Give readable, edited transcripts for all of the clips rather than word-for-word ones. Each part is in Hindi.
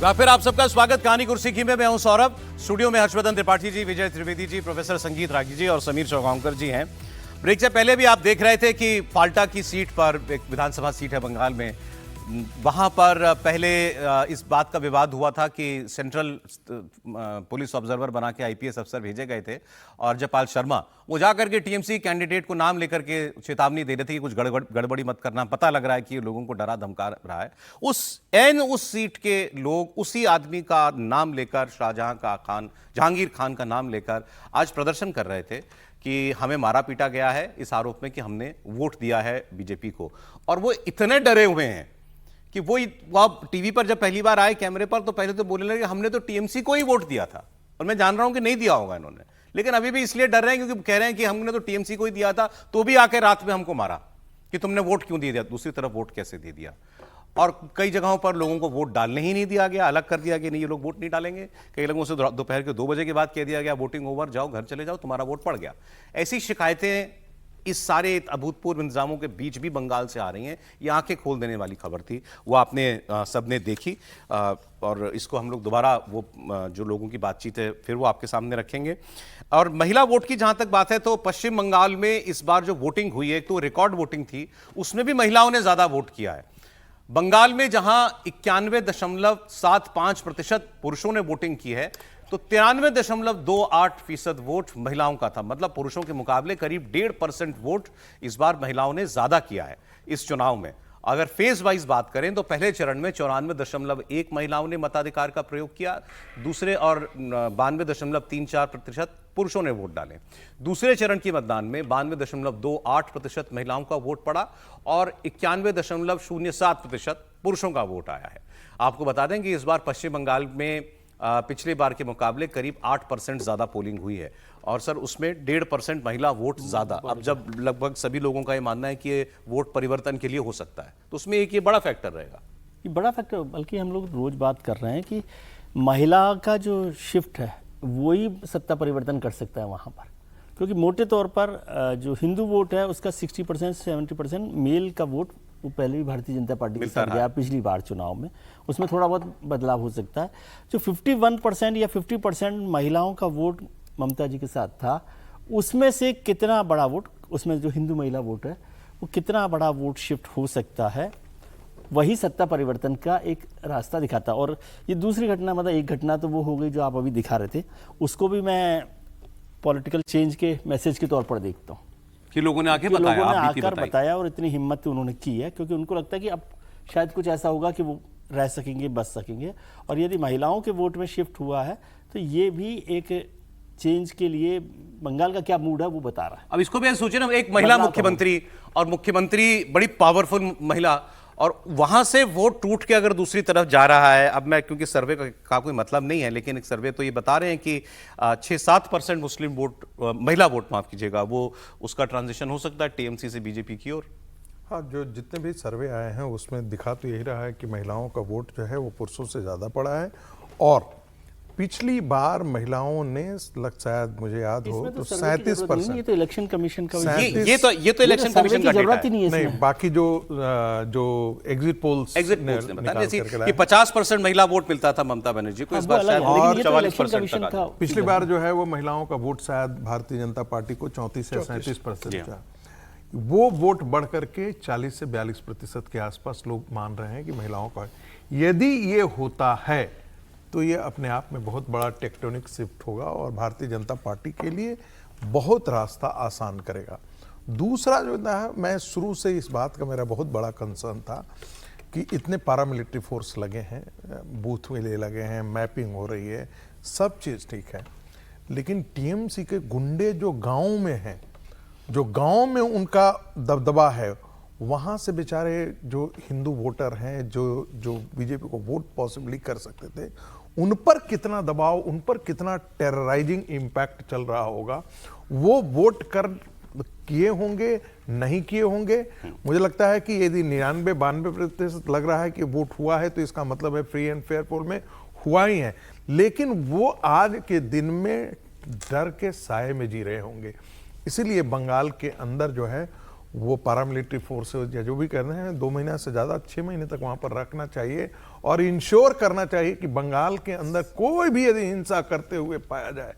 फिर आप सबका स्वागत कहानी कुर्सी की में। मैं हूं सौरभ। स्टूडियो में हर्षवर्धन त्रिपाठी जी, विजय त्रिवेदी जी, प्रोफेसर संगीत रागी जी और समीर चौगांवकर जी हैं। ब्रेक से पहले भी आप देख रहे थे कि फाल्टा की सीट पर, एक विधानसभा सीट है बंगाल में, वहां पर पहले इस बात का विवाद हुआ था कि सेंट्रल पुलिस ऑब्जर्वर बना के आईपीएस अफसर भेजे गए थे और जयपाल शर्मा वो जाकर के टीएमसी कैंडिडेट को नाम लेकर के चेतावनी दे रहे थे कि कुछ गड़बड़ी मत करना। पता लग रहा है कि ये लोगों को डरा धमका रहा है। उस सीट के लोग उसी आदमी का नाम लेकर, जहांगीर खान का नाम लेकर आज प्रदर्शन कर रहे थे कि हमें मारा पीटा गया है इस आरोप में कि हमने वोट दिया है बीजेपी को। और वो इतने डरे हुए हैं कि वो आप टीवी पर जब पहली बार आए कैमरे पर तो पहले तो बोलने लगे हमने तो टीएमसी को ही वोट दिया था। और मैं जान रहा हूं कि नहीं दिया होगा इन्होंने, लेकिन अभी भी इसलिए डर रहे हैं क्योंकि कह रहे हैं कि हमने तो टीएमसी को ही दिया था, तो भी आके रात में हमको मारा कि तुमने वोट क्यों दे दिया, दूसरी तरफ वोट कैसे दे दिया। और कई जगहों पर लोगों को वोट डालने ही नहीं दिया गया, अलग कर दिया कि नहीं ये लोग वोट नहीं डालेंगे। कई लोगों से दोपहर के 2 बजे के बाद कह दिया गया वोटिंग ओवर, जाओ घर चले जाओ, तुम्हारा वोट पड़ गया। ऐसी शिकायतें इस सारे अभूतपूर्व इंतजामों के बीच भी बंगाल से आ रही हैं। ये आंखें खोल देने वाली खबर थी, वो आपने सबने देखी। और इसको हम लोग दोबारा वो जो लोगों की बातचीत है फिर वो आपके सामने रखेंगे। और महिला वोट की जहां तक बात है तो पश्चिम बंगाल में इस बार जो वोटिंग हुई है, एक तो रिकॉर्ड वोटिंग थी, उसमें भी महिलाओं ने ज्यादा वोट किया है। बंगाल में जहां 91.75% पुरुषों ने वोटिंग की है तो 93.28% वोट महिलाओं का था। मतलब पुरुषों के मुकाबले करीब 1.5% वोट इस बार महिलाओं ने ज्यादा किया है इस चुनाव में। अगर फेज वाइज बात करें तो पहले चरण में 94.1 महिलाओं ने मताधिकार का प्रयोग किया, दूसरे और 92.34% पुरुषों ने वोट डाले। दूसरे चरण के मतदान में 92.28% महिलाओं का वोट पड़ा और 91.07% पुरुषों का वोट आया है। आपको बता दें कि इस बार पश्चिम बंगाल में पिछले बार के मुकाबले करीब 8% ज्यादा पोलिंग हुई है और सर उसमें 1.5% महिला वोट ज्यादा। अब जब लगभग सभी लोगों का ये मानना है कि ये वोट परिवर्तन के लिए हो सकता है तो उसमें एक ये बड़ा फैक्टर रहेगा। ये बड़ा फैक्टर, बल्कि हम लोग रोज बात कर रहे हैं कि महिला का जो शिफ्ट है वही सत्ता परिवर्तन कर सकता है वहाँ पर, क्योंकि मोटे तौर पर जो हिंदू वोट है उसका 60% 70% मेल का वोट वो पहले भी भारतीय जनता पार्टी के साथ गया पिछली बार चुनाव में, उसमें थोड़ा बहुत बदलाव हो सकता है। जो 51% या 50% महिलाओं का वोट ममता जी के साथ था, उसमें से कितना बड़ा वोट, उसमें जो हिंदू महिला वोट है वो कितना बड़ा वोट शिफ्ट हो सकता है, वही सत्ता परिवर्तन का एक रास्ता दिखाता। और ये दूसरी घटना, मतलब एक घटना तो वो हो गई जो आप अभी दिखा रहे थे, उसको भी मैं पॉलिटिकल चेंज के मैसेज के तौर पर देखता हूँ कि लोगों ने आके बताया और इतनी हिम्मत उन्होंने की है, क्योंकि उनको लगता है कि अब शायद कुछ ऐसा होगा कि वो रह सकेंगे, बच सकेंगे। और यदि महिलाओं के वोट में शिफ्ट हुआ है तो ये भी एक चेंज के लिए बंगाल का क्या मूड है वो बता रहा है। अब इसको भी सोचिए ना, एक महिला मुख्यमंत्री और मुख्यमंत्री बड़ी पावरफुल महिला, और वहां से वोट टूट के अगर दूसरी तरफ जा रहा है। अब मैं क्योंकि सर्वे का कोई मतलब नहीं है, लेकिन एक सर्वे तो ये बता रहे हैं कि 6-7% मुस्लिम वोट, महिला वोट माफ कीजिएगा, वो उसका ट्रांजिशन हो सकता है टीएमसी से बीजेपी की ओर। हाँ, जो जितने भी सर्वे आए हैं उसमें दिखा तो यही रहा है कि महिलाओं का वोट जो है वो पुरुषों से ज़्यादा पड़ा है। और पिछली बार महिलाओं ने, शायद मुझे याद हो तो 37%। ये तो इलेक्शन कमीशन का ये तो इलेक्शन कमीशन का जरूरत ही नहीं है। नहीं, बाकी जो एग्जिट पोल्स ने बताया कि 50% महिला वोट मिलता था ममता बनर्जी को, इस बार शायद 44% का। पिछली बार जो है वो महिलाओं का वोट शायद भारतीय जनता पार्टी को 34 से 37% था। वो वोट बढ़ करके 40 से 42% के आसपास लोग मान रहे हैं कि महिलाओं का। यदि ये होता है तो ये अपने आप में बहुत बड़ा टेक्टोनिक शिफ्ट होगा और भारतीय जनता पार्टी के लिए बहुत रास्ता आसान करेगा। दूसरा जो है, मैं शुरू से इस बात का मेरा बहुत बड़ा कंसर्न था कि इतने पारामिलिट्री फोर्स लगे हैं, बूथ में लगे हैं, मैपिंग हो रही है, सब चीज़ ठीक है, लेकिन टीएमसी के गुंडे जो गाँव में हैं, जो गांव में उनका दबदबा है, वहां से बेचारे जो हिंदू वोटर हैं, जो बीजेपी को वोट पॉसिबली कर सकते थे, उन पर कितना दबाव, उन पर कितना टेरराइजिंग इम्पैक्ट चल रहा होगा। वो वोट कर किए होंगे, नहीं किए होंगे। मुझे लगता है कि यदि 99-92% लग रहा है कि वोट हुआ है तो इसका मतलब है फ्री एंड फेयर पोल में हुआ ही है, लेकिन वो आज के दिन में डर के साए में जी रहे होंगे। इसीलिए बंगाल के अंदर जो है वो पारामिलिट्री फोर्सेज या जो भी कर रहे हैं 2 महीना से ज़्यादा 6 महीने तक वहाँ पर रखना चाहिए और इंश्योर करना चाहिए कि बंगाल के अंदर कोई भी यदि हिंसा करते हुए पाया जाए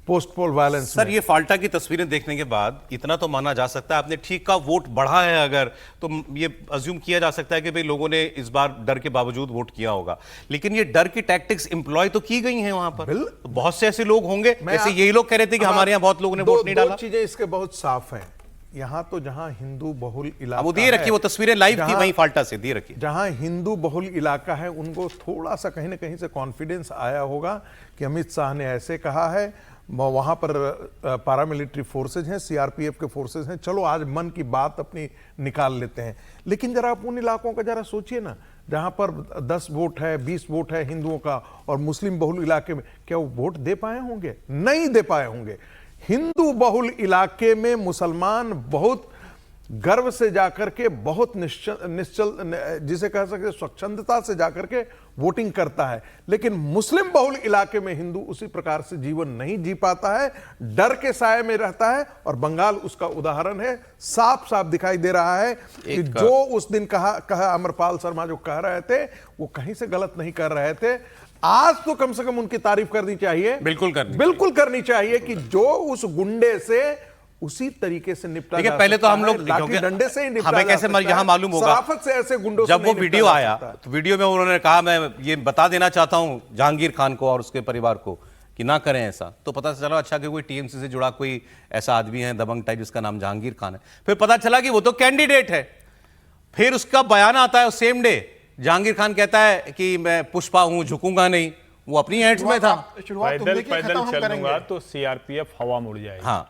पोस्ट पोल वायलेंस सर ये फाल्टा की तस्वीरें देखने के बाद इतना तो माना जा सकता है आपने ठीक का वोट बढ़ा है अगर तो ये अज्यूम किया जा सकता है कि भाई लोगों ने इस बार डर के बावजूद वोट किया होगा, लेकिन ये डर की टैक्टिक्स इंप्लॉय तो की गई हैं वहां पर। तो बहुत से ऐसे लोग होंगे, ऐसे यही लोग कह रहे थे कि हमारे यहाँ बहुत लोगों ने वोट नहीं डाला। चीजें इसके बहुत साफ हैं। यहाँ तो जहां हिंदू बहुल इलाका वो दिए रखी, वो तस्वीरें लाइव थी वहीं फाल्टा से दिए रखी। जहां हिंदू बहुल इलाका है उनको थोड़ा सा कहीं ना कहीं से कॉन्फिडेंस आया होगा कि अमित शाह ने ऐसे कहा है, वहां पर पारामिलिट्री फोर्सेज हैं, सीआरपीएफ के फोर्सेज हैं, चलो आज मन की बात अपनी निकाल लेते हैं। लेकिन जरा आप उन इलाकों का जरा सोचिए ना जहां पर 10 वोट है, 20 वोट है हिंदुओं का और मुस्लिम बहुल इलाके में, क्या वो वोट दे पाए होंगे? नहीं दे पाए होंगे। हिंदू बहुल इलाके में मुसलमान बहुत गर्व से जाकर के, बहुत निश्चल जिसे कह सकते स्वच्छंदता से जाकर के वोटिंग करता है, लेकिन मुस्लिम बहुल इलाके में हिंदू उसी प्रकार से जीवन नहीं जी पाता है, डर के साए में रहता है। और बंगाल उसका उदाहरण है, साफ साफ दिखाई दे रहा है कि जो उस दिन कहा अमरपाल शर्मा जो कह रहे थे वो कहीं से गलत नहीं कर रहे थे। आज तो कम से कम उनकी तारीफ करनी चाहिए, बिल्कुल करनी चाहिए कि जो उस गुंडे से उसी तरीके से निपटा देखिए पहले तो हम लोग लाठी डंडे से ही निपटा हमें कैसे यहाँ मालूम होगा, शराफत से ऐसे गुंडों जब वो वीडियो आया तो वीडियो में उन्होंने कहा मैं ये बता देना चाहता हूं जहांगीर खान को और उसके परिवार को कि ना करें ऐसा, तो पता चला अच्छा कि कोई टीएमसी से जुड़ा कोई ऐसा आदमी है दबंग टाइप जिसका नाम जहांगीर खान है। फिर पता चला कि वो तो कैंडिडेट है। फिर उसका बयान आता है सेम डे, जहांगीर खान कहता है कि मैं पुष्पा हूं, झुकूंगा नहीं, वो अपनी एड्स में था। पैदल चलूंगा तो सीआरपीएफ हवा मुड़ जाएगी। हाँ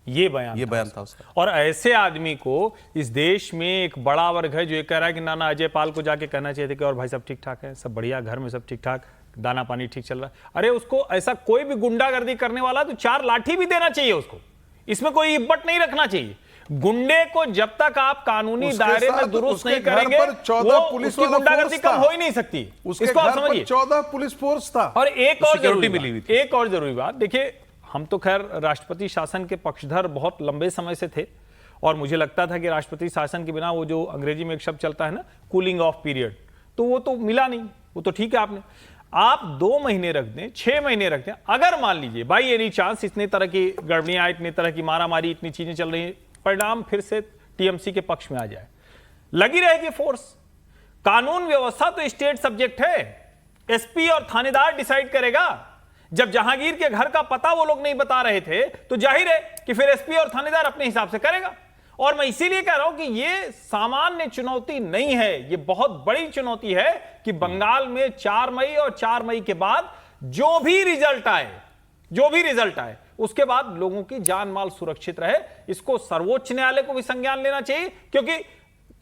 ये बयान था उसका। और ऐसे आदमी को इस देश में एक बड़ा वर्ग है जो ये कह रहा है कि नाना अजय पाल को जाके कहना चाहिए था कि और भाई सब ठीक ठाक है, सब बढ़िया, घर में सब ठीक ठाक, दाना पानी ठीक चल रहा है। अरे उसको ऐसा कोई भी गुंडागर्दी करने वाला तो 4 लाठी भी देना चाहिए उसको, इसमें कोई इब्बत नहीं रखना चाहिए। गुंडे को जब तक आप कानूनी दायरे में दुरुस्त नहीं करेंगे उसकी गुंडागर्दी कम हो ही नहीं सकती। इसको आप समझिए, 14 पुलिस फोर्स था। और एक और जरूरी बात देखिए, हम तो खैर राष्ट्रपति शासन के पक्षधर बहुत लंबे समय से थे और मुझे लगता था कि राष्ट्रपति शासन के बिना वो जो अंग्रेजी में एक शब्द चलता है ना कूलिंग ऑफ पीरियड, तो वो तो मिला नहीं। वो तो ठीक है, आप 2 महीने रख दें, 6 महीने रख दें, अगर मान लीजिए बाई एनी चांस इतने तरह की गड़बड़ियां, इतनी तरह की मारामारी, इतनी चीजें चल रही हैं, परिणाम फिर से टीएमसी के पक्ष में आ जाए, लगी रहेगी फोर्स। कानून व्यवस्था तो स्टेट सब्जेक्ट है, एसपी और थानेदार डिसाइड करेगा। जब जहांगीर के घर का पता वो लोग नहीं बता रहे थे तो जाहिर है कि फिर एसपी और थानेदार अपने हिसाब से करेगा। और मैं इसीलिए कह रहा हूं कि ये सामान्य चुनौती नहीं है, ये बहुत बड़ी चुनौती है कि बंगाल में 4 मई और 4 मई के बाद जो भी रिजल्ट आए उसके बाद लोगों की जान माल सुरक्षित रहे। इसको सर्वोच्च न्यायालय को भी संज्ञान लेना चाहिए, क्योंकि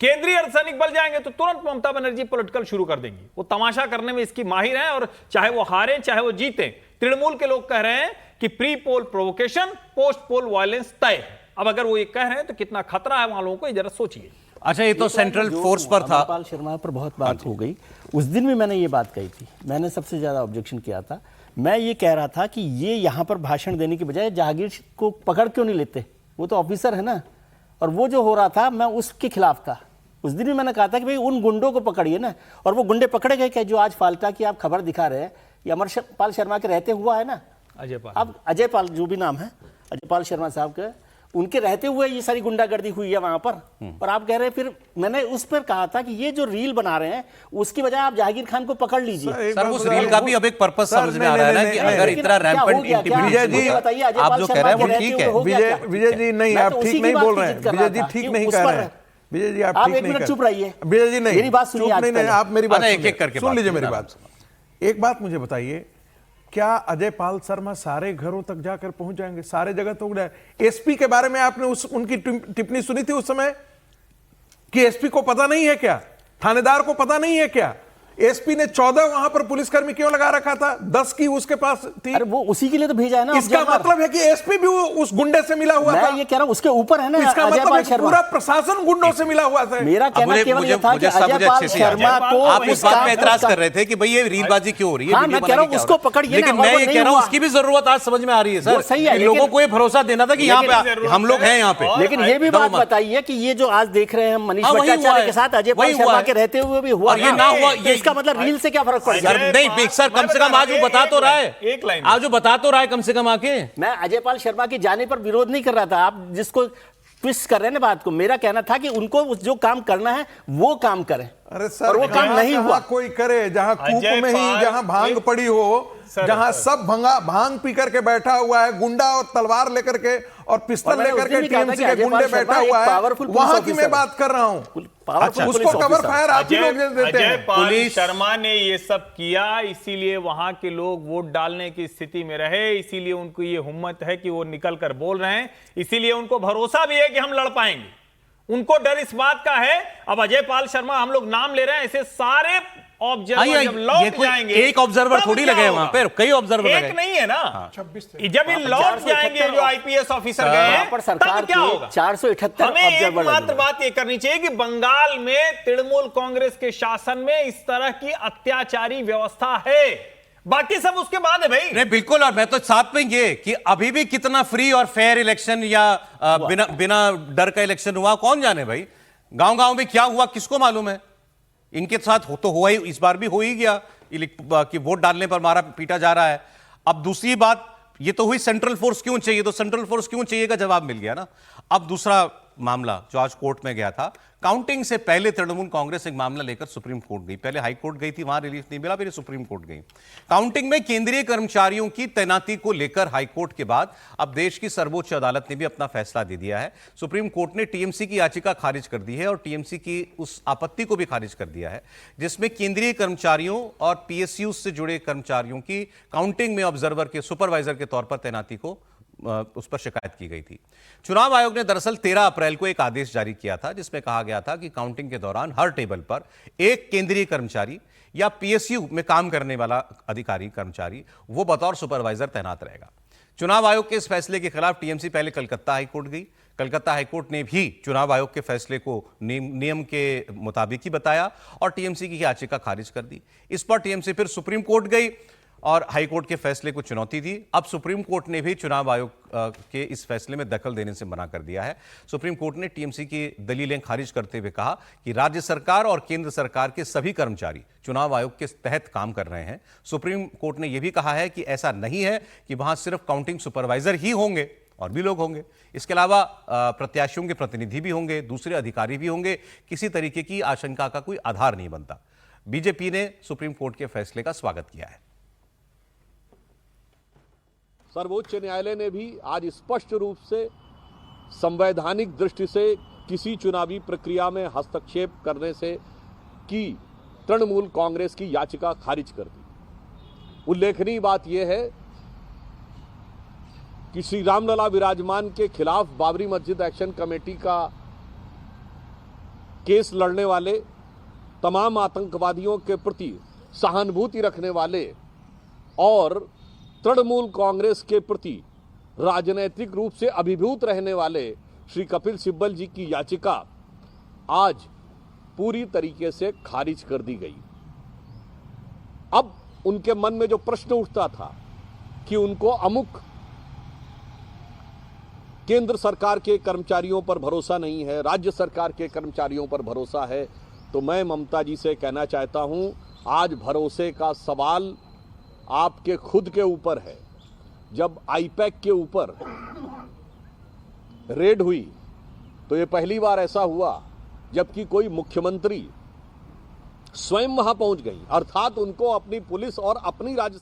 केंद्रीय अर्धसैनिक बल जाएंगे तो तुरंत ममता बनर्जी पॉलिटिकल शुरू कर देंगी। वो तमाशा करने में इसकी माहिर हैं और चाहे वो हारे चाहे वो जीते, तृणमूल के लोग कह रहे हैं कि प्री पोल प्रोवोकेशन, पोस्ट पोल वायलेंस तय है। अब अगर वो ये कह रहे हैं तो कितना खतरा है वहां लोगों को, ये जरा सोचिए। अच्छा, ये तो सेंट्रल फोर्स पर था। अमरपाल शर्मा पर बहुत बात हो गई, उस दिन भी मैंने ये बात कही थी, मैंने सबसे ज्यादा ऑब्जेक्शन किया था। मैं ये कह रहा था कि ये यहाँ पर भाषण देने की बजाय जहांगीर को पकड़ क्यों नहीं लेते, वो तो ऑफिसर है ना। और वो जो हो रहा था मैं उसके खिलाफ था। उस दिन भी मैंने कहा था कि भाई उन गुंडों को पकड़िए ना, और वो गुंडे पकड़े गए क्या जो आज फाल्टा की आप खबर दिखा रहे हैं, ये अमरपाल शर्मा के रहते हुआ है ना, अब अजय पाल जो भी नाम है, अजय पाल शर्मा साहब के, उनके रहते हुए ये सारी गुंडागर्दी हुई है वहां पर। और आप कह रहे हैं, फिर मैंने उस पर कहा था कि ये जो रील बना रहे हैं उसकी बजाय आप जहांगीर खान को पकड़ लीजिए। सर उस रील का भी अब एक पर्पस समझ में आ रहा है ना कि अगर इतना रैंपेंट इंटिमिडेशन बताइए, आप जो कह रहे हैं वो ठीक है। विजय जी नहीं, आप ठीक नहीं बोल रहे हैं। विजय जी ठीक नहीं कह रहे हैं। विजय जी आप एक मिनट चुप रहिए। विजय जी नहीं, मेरी बात सुनिए, आप मेरी बात एक-एक करके सुन लीजिए मेरी बात। एक बात मुझे बताइए, क्या अजय पाल शर्मा सारे घरों तक जाकर पहुंच जाएंगे, सारे जगह तो उड़े? एसपी के बारे में आपने उनकी टिप्पणी सुनी थी उस समय कि एसपी को पता नहीं है क्या, थानेदार को पता नहीं है क्या? एसपी ने 14 वहां पर पुलिसकर्मी क्यों लगा रखा था? 10 की उसके पास थी। अरे वो उसी के लिए तो भेजा है ना। इसका मतलब है कि एसपी भी उस गुंडे से मिला हुआ था। मैं ये कह रहा हूं उसके ऊपर है ना। इसका मतलब है कि पूरा प्रशासन गुंडों से मिला हुआ था। मेरा कहना केवल ये था कि अजय पाल शर्मा को आप इस बात पे एतराज कर रहे थे कि भाई ये रीलबाजी क्यों हो रही है। हाँ, मैं कह रहा हूं उसको पकड़िए। लेकिन मैं ये कह रहा हूं उसकी भी जरूरत आज समझ में आ रही है सर। सही है, लोगों को ये भरोसा देना था कि यहाँ पे हम लोग हैं यहाँ पे। लेकिन ये भी बात बताइए कि ये जो आज देख रहे हैं हम मनीष भट्टाचार्य के साथ अजय पाल शर्मा के रहते हुए भी हुआ, ये ना हुआ, ये इसका मतलब रील से क्या फर्क पड़ गया? नहीं सर, कम से कम आज वो बता तो रहा है, एक लाइन आज वो बता तो रहा है कम से कम आके। मैं अजय पाल शर्मा के जाने पर विरोध नहीं कर रहा था। आप जिसको ट्विस्ट कर रहे हैं ना बात को, मेरा कहना था कि उनको जो काम करना है वो काम करें। अरे सर, और वो काम नहीं हुआ। कोई करे जहां कूप में ही जहां भांग पड़ी हो, जहां सब भांग पी करके बैठा हुआ है, गुंडा और तलवार लेकर के और पिस्तौल लेकर के टीएमसी के गुंडे बैठा हुआ है, वहां की मैं बात कर रहा हूं। अच्छा, उसको कवर फायर आप ही लोग देते हैं। अजय पाल शर्मा ने ये सब किया, इसीलिए वहां के लोग वोट डालने की स्थिति में रहे, इसीलिए उनको ये हिम्मत है कि वो निकल कर बोल रहे हैं, इसीलिए उनको भरोसा भी है कि हम लड़ पाएंगे। उनको डर इस बात का है, अब अजय पाल शर्मा हम लोग नाम ले रहे हैं, ऐसे सारे ऑब्जर्वर जब लौट जाएंगे, एक ऑब्जर्वर थोड़ी लगे वहां पे, कई ऑब्जर्वर लगे। एक नहीं है ना, जब ये लौट जाएंगे जो आईपीएस ऑफिसर गए हैं, तब क्या होगा? 478 हमें एकमात्र बात ये करनी चाहिए कि बंगाल में तृणमूल कांग्रेस के शासन में इस तरह की अत्याचारी व्यवस्था है, बाकी सब उसके बाद है भाई। नहीं बिल्कुल, और मैं तो साथ में ये कि अभी भी कितना फ्री और फेयर इलेक्शन या बिना डर का इलेक्शन हुआ कौन जाने भाई। गांव-गांव में क्या हुआ किसको मालूम है। इनके साथ तो हुआ ही, इस बार भी हो ही गया कि वोट डालने पर मारा पीटा जा रहा है। अब दूसरी बात ये तो हुई सेंट्रल फोर्स क्यों चाहिए, तो सेंट्रल फोर्स क्यों चाहिए का जवाब मिल गया ना। अब दूसरा मामला जो आज कोर्ट में गया था, काउंटिंग से पहले तृणमूल कांग्रेस एक मामला लेकर सुप्रीम कोर्ट गई। पहले हाई कोर्ट गई थी, वहां रिलीफ नहीं मिला, फिर सुप्रीम कोर्ट गई। काउंटिंग में केंद्रीय कर्मचारियों की तैनाती को लेकर हाई कोर्ट के बाद अब देश की सर्वोच्च अदालत ने भी अपना फैसला दे दिया है। सुप्रीम कोर्ट ने टीएमसी की याचिका खारिज कर दी है और टीएमसी की उस आपत्ति को भी खारिज कर दिया है जिसमें केंद्रीय कर्मचारियों और पीएसयू से जुड़े कर्मचारियों की काउंटिंग में ऑब्जर्वर के सुपरवाइजर के तौर पर तैनाती को उस पर शिकायत की गई थी। चुनाव आयोग ने दरअसल 13 अप्रैल को एक आदेश जारी किया था जिसमें कहा गया था कि काउंटिंग के दौरान हर टेबल पर एक केंद्रीय कर्मचारी या पीएसयू में काम करने वाला अधिकारी कर्मचारी वो बतौर सुपरवाइजर तैनात रहेगा। चुनाव आयोग के इस फैसले के खिलाफ टीएमसी पहले कलकत्ता हाईकोर्ट गई। कलकत्ता हाईकोर्ट ने भी चुनाव आयोग के फैसले को नियम के मुताबिक ही बताया और टीएमसी की याचिका खारिज कर दी। इस पर टीएमसी फिर सुप्रीम कोर्ट गई और हाईकोर्ट के फैसले को चुनौती दी। अब सुप्रीम कोर्ट ने भी चुनाव आयोग के इस फैसले में दखल देने से मना कर दिया है। सुप्रीम कोर्ट ने टीएमसी की दलीलें खारिज करते हुए कहा कि राज्य सरकार और केंद्र सरकार के सभी कर्मचारी चुनाव आयोग के तहत काम कर रहे हैं। सुप्रीम कोर्ट ने यह भी कहा है कि ऐसा नहीं है कि वहां सिर्फ काउंटिंग सुपरवाइजर ही होंगे, और भी लोग होंगे। इसके अलावा प्रत्याशियों के प्रतिनिधि भी होंगे, दूसरे अधिकारी भी होंगे। किसी तरीके की आशंका का कोई आधार नहीं बनता। बीजेपी ने सुप्रीम कोर्ट के फैसले का स्वागत किया है। सर्वोच्च न्यायालय ने भी आज स्पष्ट रूप से संवैधानिक दृष्टि से किसी चुनावी प्रक्रिया में हस्तक्षेप करने से की तृणमूल कांग्रेस की याचिका खारिज कर दी। उल्लेखनीय बात यह है कि श्री रामलला विराजमान के खिलाफ बाबरी मस्जिद एक्शन कमेटी का केस लड़ने वाले तमाम आतंकवादियों के प्रति सहानुभूति रखने वाले और तृणमूल कांग्रेस के प्रति राजनीतिक रूप से अभिभूत रहने वाले श्री कपिल सिब्बल जी की याचिका आज पूरी तरीके से खारिज कर दी गई। अब उनके मन में जो प्रश्न उठता था कि उनको अमुक केंद्र सरकार के कर्मचारियों पर भरोसा नहीं है, राज्य सरकार के कर्मचारियों पर भरोसा है, तो मैं ममता जी से कहना चाहता हूं, आज भरोसे का सवाल आपके खुद के ऊपर है। जब आईपैक के ऊपर रेड हुई तो ये पहली बार ऐसा हुआ जबकि कोई मुख्यमंत्री स्वयं वहां पहुंच गई, अर्थात उनको अपनी पुलिस और अपनी राज्य।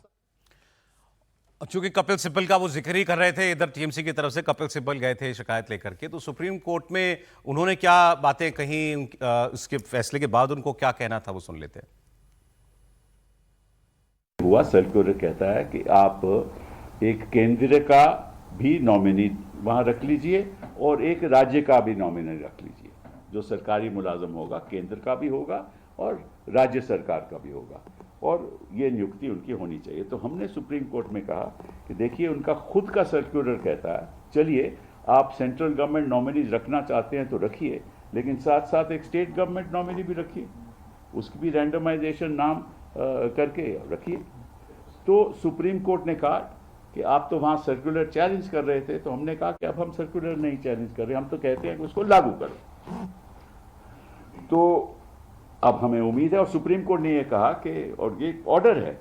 चूंकि कपिल सिब्बल का वो जिक्र ही कर रहे थे, इधर टीएमसी की तरफ से कपिल सिब्बल गए थे शिकायत लेकर के, तो सुप्रीम कोर्ट में उन्होंने क्या बातें कही, उसके फैसले के बाद उनको क्या कहना था वो सुन लेते हैं। हुआ सर्कुलर कहता है कि आप एक केंद्र का भी नॉमिनी वहां रख लीजिए और एक राज्य का भी नॉमिनी रख लीजिए। जो सरकारी मुलाजम होगा केंद्र का भी होगा और राज्य सरकार का भी होगा और ये नियुक्ति उनकी होनी चाहिए। तो हमने सुप्रीम कोर्ट में कहा कि देखिए उनका खुद का सर्कुलर कहता है चलिए आप सेंट्रल गवर्नमेंट नॉमिनीज रखना चाहते हैं तो रखिए, लेकिन साथ साथ एक स्टेट गवर्नमेंट नॉमिनी भी रखिए, उसकी भी रैंडमाइजेशन नाम करके रखिए। तो सुप्रीम कोर्ट ने कहा कि आप तो वहाँ सर्कुलर चैलेंज कर रहे थे, तो हमने कहा कि अब हम सर्कुलर नहीं चैलेंज कर रहे, हम तो कहते हैं कि उसको लागू करो। तो अब हमें उम्मीद है और सुप्रीम कोर्ट ने ये कहा कि, और ये ऑर्डर है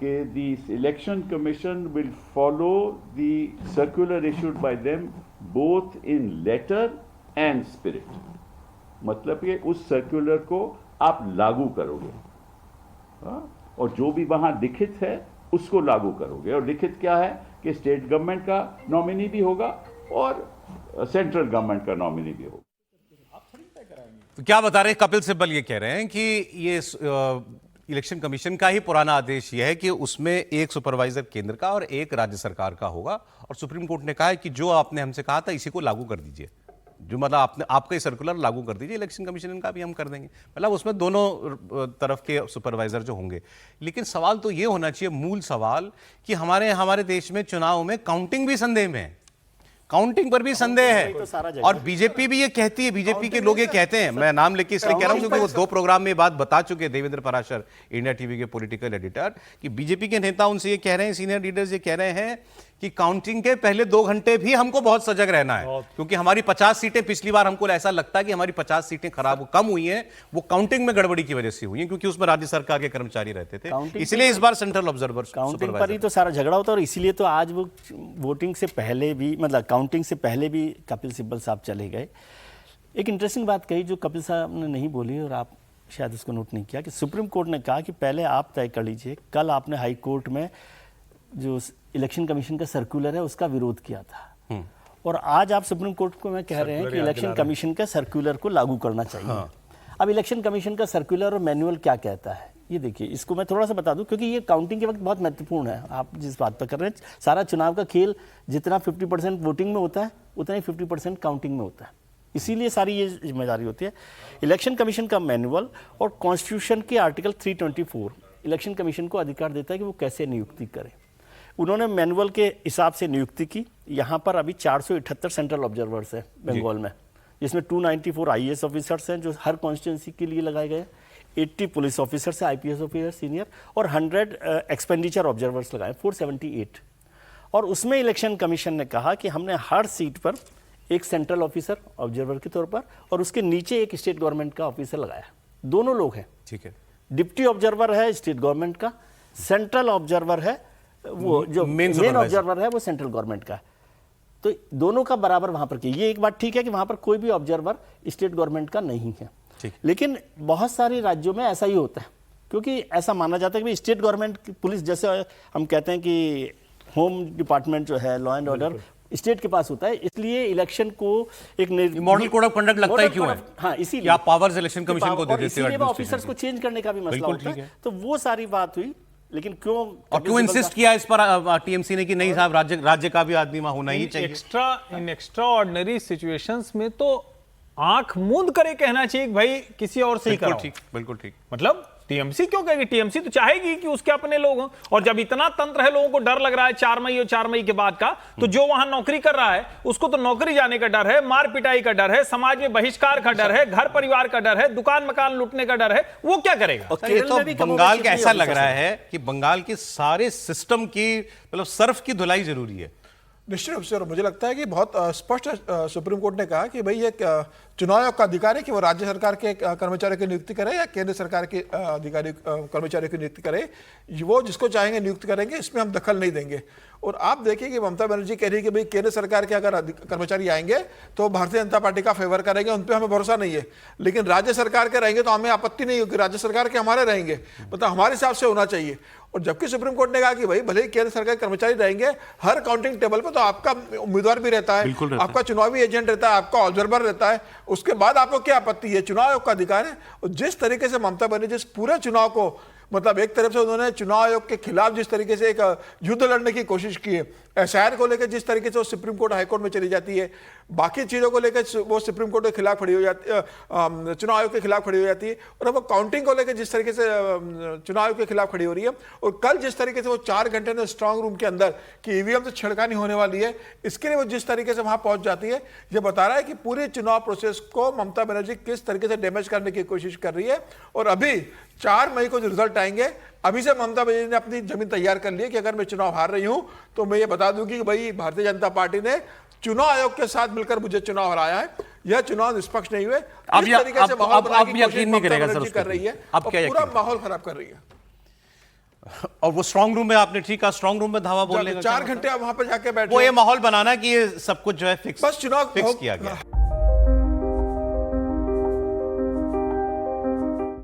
कि the election commission will follow the circular issued by them both in letter and spirit, मतलब कि उस सर्कुलर को आप लागू करोगे, और जो भी वहां लिखित है उसको लागू करोगे। और लिखित क्या है कि स्टेट गवर्नमेंट का नॉमिनी भी होगा और सेंट्रल गवर्नमेंट का नॉमिनी भी होगा। तो क्या बता रहे हैं कपिल सिब्बल? ये कह रहे हैं कि ये इलेक्शन कमीशन का ही पुराना आदेश ये है कि उसमें एक सुपरवाइजर केंद्र का और एक राज्य सरकार का होगा, और सुप्रीम कोर्ट ने कहा है कि जो आपने हमसे कहा था इसी को लागू कर दीजिए, जो मतलब आपका ही सर्कुलर लागू कर दीजिए, इलेक्शन कमीशन का भी हम कर देंगे, मतलब उसमें दोनों तरफ के सुपरवाइजर जो होंगे। लेकिन सवाल तो ये होना चाहिए, मूल सवाल, कि हमारे देश में चुनाव में काउंटिंग भी संदेह में है, काउंटिंग पर भी संदेह है, और बीजेपी भी ये कहती है, बीजेपी के लोग ये कहते हैं, मैं नाम लेके इसलिए कह रहा हूं क्योंकि वो 2 प्रोग्राम में बात बता चुके हैं, देवेंद्र पराशर इंडिया टीवी के पॉलिटिकल एडिटर, कि बीजेपी के नेता उनसे ये कह रहे हैं, सीनियर लीडर्स ये कह रहे हैं कि काउंटिंग के पहले 2 घंटे भी हमको बहुत सजग रहना है, क्योंकि हमारी 50 सीटें, पिछली बार हमको ऐसा लगता है कि हमारी 50 सीटें खराब कम हुई हैं, वो काउंटिंग में गड़बड़ी की वजह से हुई हैं, क्योंकि उसमें राज्य सरकार के कर्मचारी रहते थे, इसलिए इस बार सेंट्रल ऑब्जर्वर काउंटिंग पर ही तो सारा झगड़ा होता है, और इसीलिए तो आज वो वोटिंग से पहले भी, मतलब काउंटिंग से पहले भी कपिल सिब्बल साहब चले गए। एक इंटरेस्टिंग बात कही जो कपिल साहब ने नहीं बोली, और आप शायद उसको नोट नहीं किया, कि सुप्रीम कोर्ट ने कहा कि पहले आप तय कर लीजिए, कल आपने हाई कोर्ट में जो इलेक्शन कमीशन का सर्कुलर है उसका विरोध किया था, और आज आप सुप्रीम कोर्ट को मैं कह रहे हैं कि इलेक्शन कमीशन का सर्कुलर को लागू करना चाहिए। अब इलेक्शन कमीशन का सर्कुलर और मैनुअल क्या कहता है, ये देखिए, इसको मैं थोड़ा सा बता दूं, क्योंकि ये काउंटिंग के वक्त बहुत महत्वपूर्ण है। आप जिस बात पर कर रहे हैं, सारा चुनाव का खेल जितना 50% वोटिंग में होता है उतना ही 50% काउंटिंग में होता है, इसीलिए सारी ये जिम्मेदारी होती है। इलेक्शन कमीशन का मैनुअल और कॉन्स्टिट्यूशन के आर्टिकल 324 इलेक्शन कमीशन को अधिकार देता है कि वो कैसे नियुक्ति करे। उन्होंने मैनुअल के हिसाब से नियुक्ति की। यहाँ पर अभी 478 सेंट्रल ऑब्जर्वर्स हैं बंगाल में, जिसमें 294 IAS ऑफिसर्स हैं जो हर कॉन्स्टिट्यूंसी के लिए लगाए गए, 80 पुलिस ऑफिसर्स हैं, IPS ऑफिसर सीनियर, और 100 एक्सपेंडिचर ऑब्जर्वर्स लगाए, 478। और उसमें इलेक्शन कमीशन ने कहा कि हमने हर सीट पर एक सेंट्रल ऑफिसर ऑब्जर्वर के तौर पर और उसके नीचे एक स्टेट गवर्नमेंट का ऑफिसर लगाया। दोनों लोग हैं, ठीक है, डिप्टी ऑब्जर्वर है स्टेट गवर्नमेंट का, सेंट्रल ऑब्जर्वर है, वो जो मेन ऑब्जर्वर है वो सेंट्रल गवर्नमेंट का। तो दोनों का बराबर वहां पर किया। ये एक बात ठीक है कि वहां पर कोई भी ऑब्जर्वर स्टेट गवर्नमेंट का नहीं है, लेकिन बहुत सारे राज्यों में ऐसा ही होता है, क्योंकि ऐसा माना जाता है कि स्टेट गवर्नमेंट की पुलिस, जैसे हम कहते हैं कि होम डिपार्टमेंट जो है, लॉ एंड ऑर्डर स्टेट के पास होता है, इसलिए इलेक्शन को एक मॉडल कोड ऑफ कंडक्ट लगता है क्यों है? हाँ, इसीलिए आप पावर्स इलेक्शन कमीशन को दे देते हो, ऑफिसर्स को चेंज करने का भी मसला होता है। तो वो सारी बात हुई, लेकिन क्यों इंसिस्ट किया इस पर टीएमसी ने कि नहीं साहब, राज्य का भी आदमी वहां होना ही चाहिए। इन एक्स्ट्रा ऑर्डिनरी सिचुएशंस में तो आंख मूंद करे कहना चाहिए कि भाई किसी और से ही करो। बिल्कुल ठीक। मतलब टीएमसी क्यों कहेगी? टीएमसी तो चाहेगी कि उसके अपने लोग हों, और जब इतना तंत्र है, लोगों को डर लग रहा है 4 मई और 4 मई के बाद का, तो जो वहां नौकरी कर रहा है उसको तो नौकरी जाने का डर है, मार पिटाई का डर है, समाज में बहिष्कार का डर है, घर परिवार का डर है, दुकान मकान लूटने का डर है, वो क्या करेगा? तो बंगाल का ऐसा लग रहा है कि बंगाल के सारे सिस्टम की, मतलब सर्फ की धुलाई जरूरी है। निश्चित रूप से, और मुझे लगता है कि बहुत स्पष्ट सुप्रीम कोर्ट ने कहा कि भाई ये चुनाव आयोग का अधिकार है कि वो राज्य सरकार के कर्मचारियों की नियुक्ति करे या केंद्र सरकार के अधिकारी कर्मचारियों की नियुक्ति करे, वो जिसको चाहेंगे नियुक्त करेंगे, इसमें हम दखल नहीं देंगे। और आप देखिए कि ममता बनर्जी कह रही है कि भाई केंद्र सरकार के अगर कर्मचारी आएंगे तो भारतीय जनता पार्टी का फेवर करेंगे, उन पर हमें भरोसा नहीं है, लेकिन राज्य सरकार के रहेंगे तो हमें आपत्ति नहीं होगी, राज्य सरकार के हमारे रहेंगे, मतलब हमारे हिसाब से होना चाहिए। और जबकि सुप्रीम कोर्ट ने कहा कि भाई भले ही केंद्र सरकार के कर्मचारी रहेंगे, हर काउंटिंग टेबल पर तो आपका उम्मीदवार भी रहता है, आपका चुनावी एजेंट रहता है, आपका ऑब्जर्वर रहता है, उसके बाद आपको क्या आपत्ति है? चुनाव आयोग का अधिकार है। और जिस तरीके से ममता बनर्जी जिस पूरे चुनाव को, मतलब एक तरफ से उन्होंने चुनाव आयोग के खिलाफ जिस तरीके से एक युद्ध लड़ने की कोशिश की है, एसआईआर को लेकर जिस तरीके से वो सुप्रीम कोर्ट हाई कोर्ट में चली जाती है, बाकी चीज़ों को लेकर वो सुप्रीम कोर्ट के खिलाफ खड़ी हो जाती है, चुनाव आयोग के खिलाफ खड़ी हो जाती है, और अब वो काउंटिंग को लेकर जिस तरीके से चुनाव आयोग के खिलाफ खड़ी हो रही है, और कल जिस तरीके से वो 4 घंटे में स्ट्रांग रूम के अंदर कि ईवीएम से छिड़कानी होने वाली है, इसके लिए वो जिस तरीके से वहां पहुंच जाती है, ये बता रहा है कि पूरे चुनाव प्रोसेस को ममता बनर्जी किस तरीके से डैमेज करने की कोशिश कर रही है। और अभी 4 मई को जो रिजल्ट आएंगे, अभी से ममता बनर्जी ने अपनी जमीन तैयार कर ली है कि अगर मैं चुनाव हार रही हूं तो मैं ये बता दूंगी कि भाई भारतीय जनता पार्टी ने चुनाव आयोग के साथ मिलकर मुझे चुनाव हराया है, यह चुनाव निष्पक्ष नहीं हुए। अब इस तरीके से माहौल बनाने की कोशिश यकीन नहीं ममता करेगा सर बनर्जी उस कर पर। रही है, अब और क्या पूरा यकीन? माहौल खराब कर रही है। और वो स्ट्रांग रूम में आपने ठीक कहा, स्ट्रांग रूम में धावा बोलने का 4 घंटे आप वहां पर जाके बैठे वो ये हो। माहौल बनाना कि ये सब कुछ जो है फिक्स बस चुनाव फिक्स किया गया।